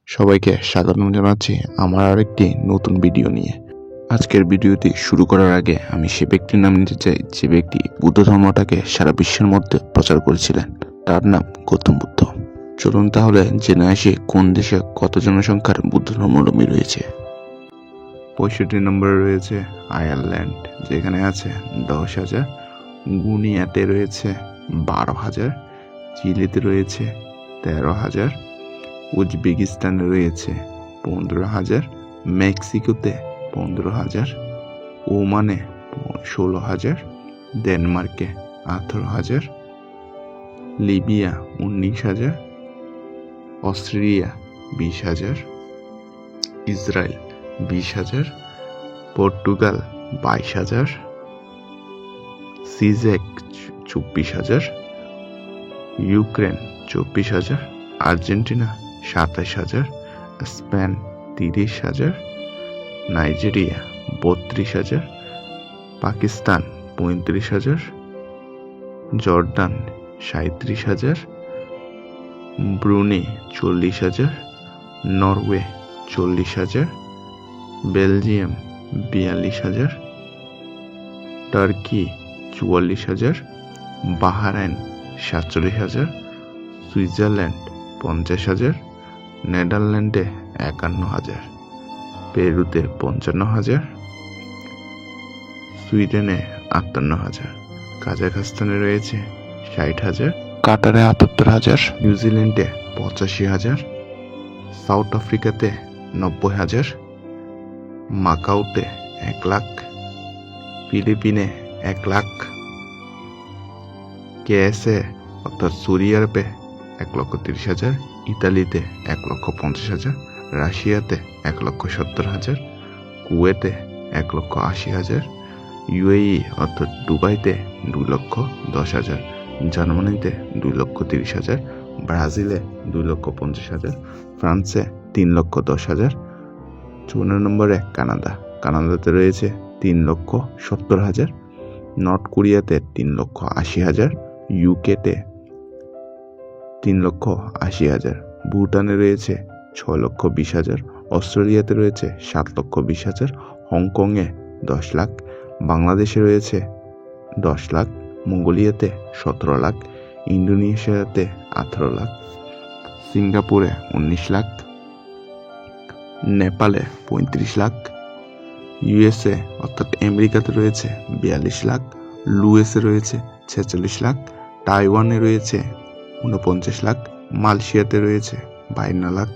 সবাইকে স্বাগতম জানাচ্ছি আমার আরেকটি নতুন ভিডিও নিয়ে। আজকের ভিডিওটি শুরু করার আগে আমি সে ব্যক্তির নাম নিতে চাই যে ব্যক্তি বুদ্ধ ধর্মটাকে সারা বিশ্বের মধ্যে প্রচার করেছিলেন। তার নাম গৌতম বুদ্ধ। চলুন তাহলে জেনে আসি কোন দেশে কত জনসংখ্যার বুদ্ধ ধর্মাবলম্বী রয়েছে। 65 নম্বরে রয়েছে আয়ারল্যান্ড, যেখানে আছে 10,000। গুনিয়াতে রয়েছে 12,000। চিলিতে রয়েছে 13,000। উজবেকিস্তানে রয়েছে 15,000। মেক্সিকোতে 15,000। ওমানে 16,000। ডেনমার্কে 18,000। Libya 19,000। Australia 20,000। Israel 20,000। Portugal 22,000। সিজেক 24,000। Ukraine 24,000। Argentina 27,000। Spain 30,000। Nigeria 32,000। Pakistan 35,000। Jordan 37,000। Brunei 40,000। Norway 40,000। Belgium 42,000। Turkey 44,000। Bahrain 47,000। Switzerland 50,000। নেদারল্যান্ডে 51,000। পেরুতে 55,000। সুইডেনে 58,000। কাজাখস্তানে রয়েছে 60,000। কাতারে 78,000। নিউজিল্যান্ডে 85,000। সাউথ আফ্রিকাতে 90,000। মাকাওতে 1 লাখ। ফিলিপিনে 1 লাখ। কেএসএ অর্থাৎ সৌদি আরবে 1,30,000। ইতালিতে 1,50,000। রাশিয়াতে 1,70,000। কুয়েতে 1,80,000। ইউএই অর্থাৎ দুবাইতে 2,10,000। জার্মানিতে 2,30,000। ব্রাজিলে 2,50,000। ফ্রান্সে 3,10,000। 54 নম্বরে কানাডাতে রয়েছে 3,70,000। নর্থ কোরিয়াতে 3,80,000। ইউকেতে 3,80,000। ভুটানে রয়েছে 6,20,000। অস্ট্রেলিয়াতে রয়েছে 7,20,000। হংকংয়ে 10 লাখ। বাংলাদেশে রয়েছে 10 লাখ। মঙ্গোলিয়াতে 17 লাখ। ইন্দোনেশিয়াতে 18 লাখ। সিঙ্গাপুরে 19 লাখ। নেপালে 35 লাখ। ইউএসএ অর্থাৎ আমেরিকাতে রয়েছে 42 লাখ। ইউএসএ রয়েছে 46 লাখ। তাইওয়ানে রয়েছে 49 লাখ। মালয়েশিয়াতে রয়েছে 52 lakh.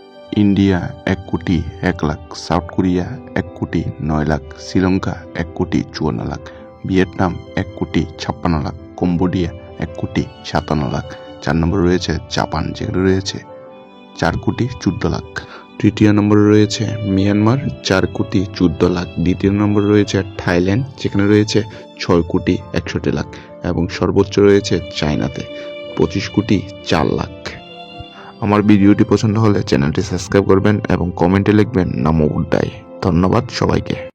India 1,01,00,000। South Korea 1,09,00,000। Sri Lanka 1,54,00,000। Vietnam 1,56,00,000। Cambodia 1,57,00,000। 4 নম্বরে রয়েছে জাপান, যেখানে রয়েছে 4,14,00,000। তৃতীয় নম্বরে রয়েছে মিয়ানমার 4,14,00,000। দ্বিতীয় নম্বরে রয়েছে থাইল্যান্ড, যেখানে রয়েছে 6,61,00,000। এবং সর্বোচ্চ রয়েছে চায়নাতে 25,04,00,000। আমার ভিডিওটি পছন্দ হলে চ্যানেলটি সাবস্ক্রাইব করবেন এবং কমেন্টে লিখবেন নমো বুদ্ধায়। ধন্যবাদ সবাইকে।